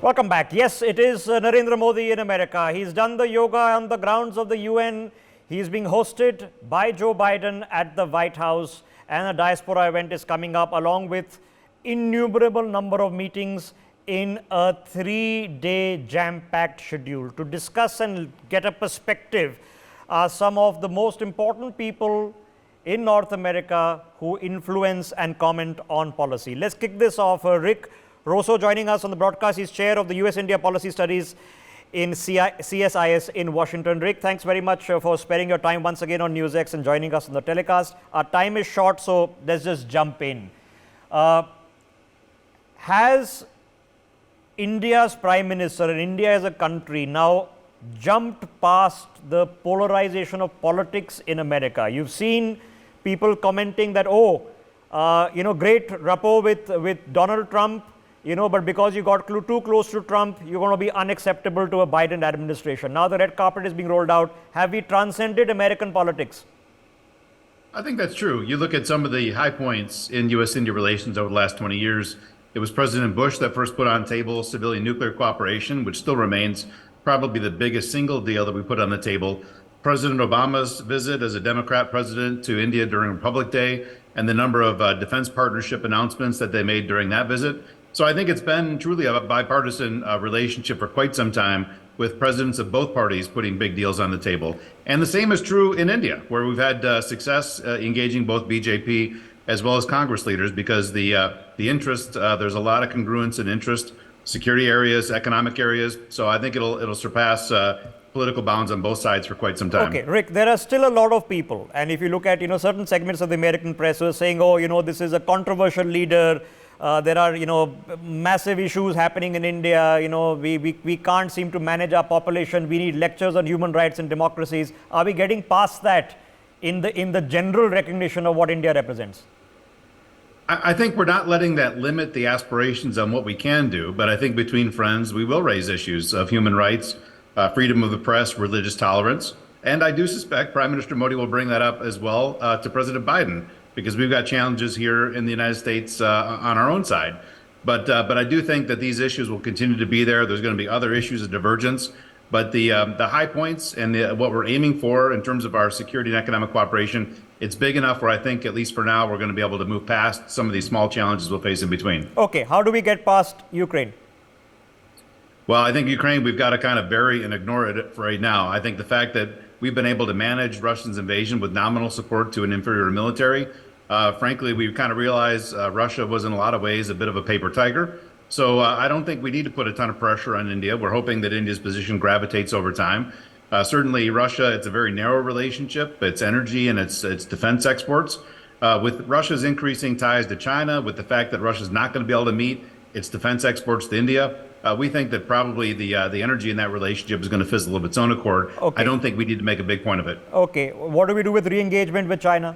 Welcome back. Yes, it is Narendra Modi in America. He's done the yoga on the grounds of the UN. He's being hosted by Joe Biden at the White House, and a diaspora event is coming up along with innumerable number of meetings in a 3-day jam-packed schedule. To discuss and get a perspective are some of the most important people in North America who influence and comment on policy. Let's kick this off. Rick Rosso joining us on the broadcast. He's chair of the US-India Policy Studies in CSIS in Washington. Rick, thanks very much for sparing your time once again on NewsX and joining us on the telecast. Our time is short, so let's just jump in. Has India's Prime Minister and India as a country now jumped past the polarization of politics in America? You've seen people commenting that, great rapport with Donald Trump, but because you got too close to Trump, you're going to be unacceptable to a Biden administration. Now the red carpet is being rolled out. Have we transcended American politics? I think that's true. You look at some of the high points in U.S.-India relations over the last 20 years. It was President Bush that first put on table civilian nuclear cooperation, which still remains probably the biggest single deal that we put on the table. President Obama's visit as a Democrat president to India during Republic Day, and the number of defense partnership announcements that they made during that visit. So I think it's been truly a bipartisan relationship for quite some time, with presidents of both parties putting big deals on the table. And the same is true in India, where we've had success engaging both BJP as well as Congress leaders, because the interest, there's a lot of congruence in interest, security areas, economic areas. So I think it'll surpass political bounds on both sides for quite some time. Okay, Rick, there are still a lot of people, and if you look at certain segments of the American press who are saying, this is a controversial leader. There are massive issues happening in India. We can't seem to manage our population. We need lectures on human rights and democracies. Are we getting past that in the general recognition of what India represents? I think we're not letting that limit the aspirations on what we can do, but I think between friends we will raise issues of human rights, freedom of the press, religious tolerance, and I do suspect Prime Minister Modi will bring that up as well to President Biden, because we've got challenges here in the United States on our own side. But I do think that these issues will continue to be there. There's going to be other issues of divergence. But the high points and what we're aiming for in terms of our security and economic cooperation, it's big enough where I think, at least for now, we're going to be able to move past some of these small challenges we'll face in between. Okay, how do we get past Ukraine? Well, I think Ukraine, we've got to kind of bury and ignore it for right now. I think the fact that we've been able to manage Russia's invasion with nominal support to an inferior military, frankly, we've kind of realized Russia was in a lot of ways a bit of a paper tiger. So I don't think we need to put a ton of pressure on India. We're hoping that India's position gravitates over time. Certainly Russia, it's a very narrow relationship. It's energy and it's defense exports. With Russia's increasing ties to China, with the fact that Russia's not going to be able to meet its defense exports to India, we think that probably the energy in that relationship is going to fizzle of its own accord. Okay. I don't think we need to make a big point of it. Okay. What do we do with re-engagement with China?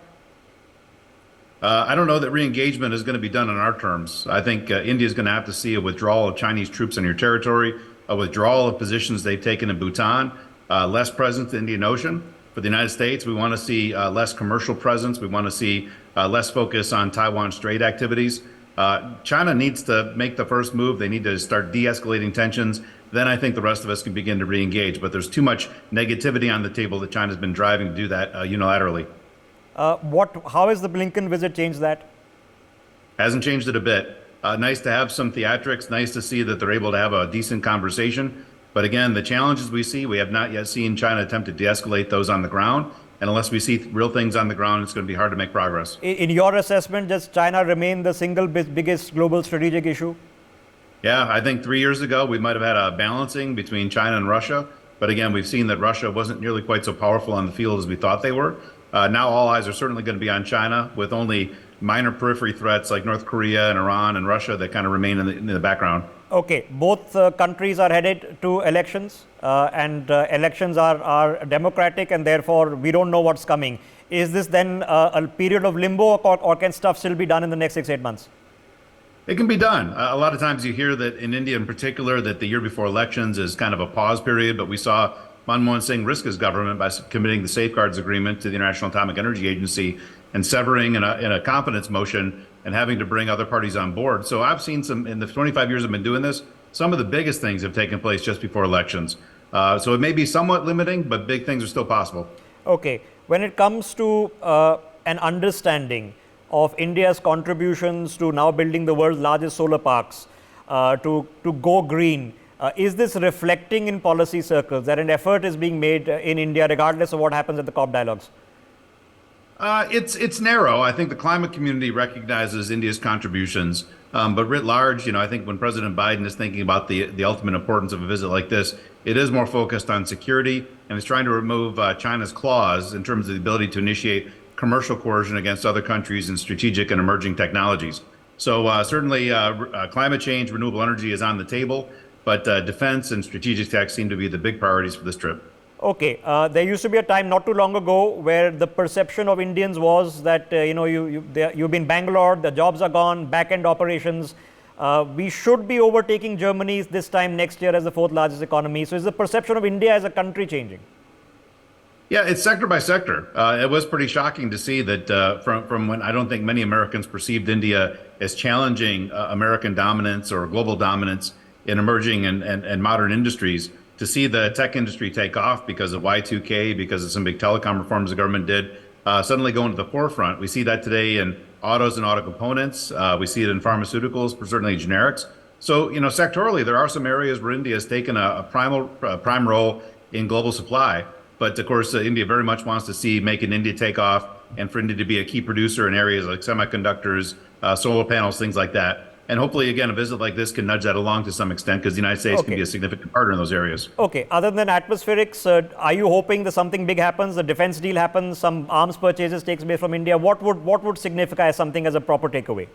I don't know that re-engagement is going to be done on our terms. I think India is going to have to see a withdrawal of Chinese troops on your territory, a withdrawal of positions they've taken in Bhutan, less presence in the Indian Ocean. For the United States, we want to see less commercial presence. We want to see less focus on Taiwan Strait activities. China needs to make the first move. They need to start de-escalating tensions. Then I think the rest of us can begin to re-engage. But there's too much negativity on the table that China's been driving to do that unilaterally. How has the Blinken visit changed that? Hasn't changed it a bit. Nice to have some theatrics. Nice to see that they're able to have a decent conversation. But again, the challenges we see, we have not yet seen China attempt to de-escalate those on the ground. And unless we see real things on the ground, it's going to be hard to make progress. In your assessment, does China remain the single biggest global strategic issue? Yeah, I think 3 years ago, we might have had a balancing between China and Russia. But again, we've seen that Russia wasn't nearly quite so powerful on the field as we thought they were. Now all eyes are certainly going to be on China, with only minor periphery threats like North Korea and Iran and Russia that kind of remain in the background. Okay, both countries are headed to elections, and elections are democratic, and therefore we don't know what's coming. Is this then a period of limbo, or can stuff still be done in the next 6-8 months? It can be done. A lot of times you hear that in India in particular, that the year before elections is kind of a pause period, but we saw Manmohan Singh risk his government by committing the safeguards agreement to the International Atomic Energy Agency and severing in a confidence motion and having to bring other parties on board. So I've seen some, in the 25 years I've been doing this, some of the biggest things have taken place just before elections. So it may be somewhat limiting, but big things are still possible. Okay, when it comes to an understanding of India's contributions to now building the world's largest solar parks, to go green, is this reflecting in policy circles that an effort is being made in India regardless of what happens at the COP dialogues? It's narrow. I think the climate community recognizes India's contributions, but writ large, I think when President Biden is thinking about the ultimate importance of a visit like this, it is more focused on security and is trying to remove China's claws in terms of the ability to initiate commercial coercion against other countries in strategic and emerging technologies. So certainly, climate change, renewable energy is on the table, but defense and strategic tech seem to be the big priorities for this trip. Okay, there used to be a time not too long ago where the perception of Indians was that you've been Bangalore, the jobs are gone, back-end operations. We should be overtaking Germany this time next year as the fourth largest economy. So is the perception of India as a country changing? Yeah, it's sector by sector. It was pretty shocking to see that from when I don't think many Americans perceived India as challenging American dominance or global dominance in emerging and modern industries, to see the tech industry take off because of Y2K, because of some big telecom reforms the government did, suddenly go into the forefront. We see that today in autos and auto components. We see it in pharmaceuticals, certainly generics. So, sectorally, there are some areas where India has taken a prime role in global supply. But of course, India very much wants to see Make in India take off and for India to be a key producer in areas like semiconductors, solar panels, things like that. And hopefully, again, a visit like this can nudge that along to some extent because the United States can be a significant partner in those areas. Okay. Other than atmospherics, are you hoping that something big happens, the defense deal happens, some arms purchases takes place from India? What would signify something as a proper takeaway?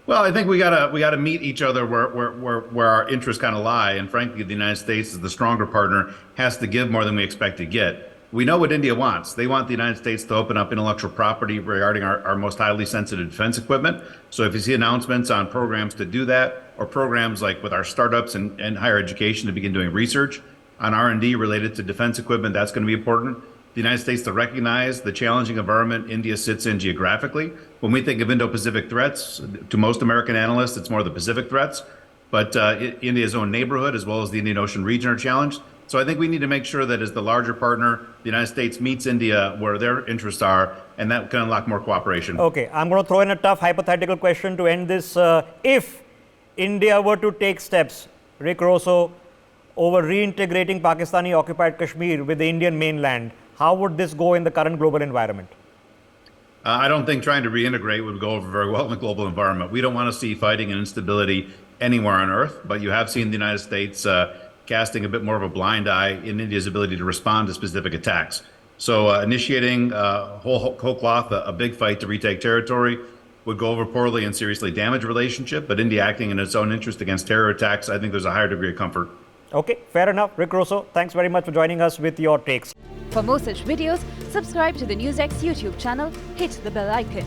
Well, I think we gotta meet each other where our interests kind of lie. And frankly, the United States, as the stronger partner, has to give more than we expect to get. We know what India wants. They want the United States to open up intellectual property regarding our most highly sensitive defense equipment. So if you see announcements on programs to do that, or programs like with our startups and higher education to begin doing research on R&D related to defense equipment, that's going to be important. The United States to recognize the challenging environment India sits in geographically. When we think of Indo-Pacific threats, to most American analysts, it's more the Pacific threats. But India's own neighborhood, as well as the Indian Ocean region, are challenged. So I think we need to make sure that as the larger partner, the United States meets India where their interests are, and that can unlock more cooperation. Okay, I'm going to throw in a tough hypothetical question to end this. If India were to take steps, Rick Rosso, over reintegrating Pakistani occupied Kashmir with the Indian mainland, how would this go in the current global environment? I don't think trying to reintegrate would go over very well in the global environment. We don't want to see fighting and instability anywhere on Earth, but you have seen the United States casting a bit more of a blind eye in India's ability to respond to specific attacks. So initiating whole cloth, a big fight to retake territory would go over poorly and seriously damage a relationship, but India acting in its own interest against terror attacks, I think there's a higher degree of comfort. Okay, fair enough. Rick Rosso, thanks very much for joining us with your takes. For more such videos, subscribe to the NewsX YouTube channel, hit the bell icon.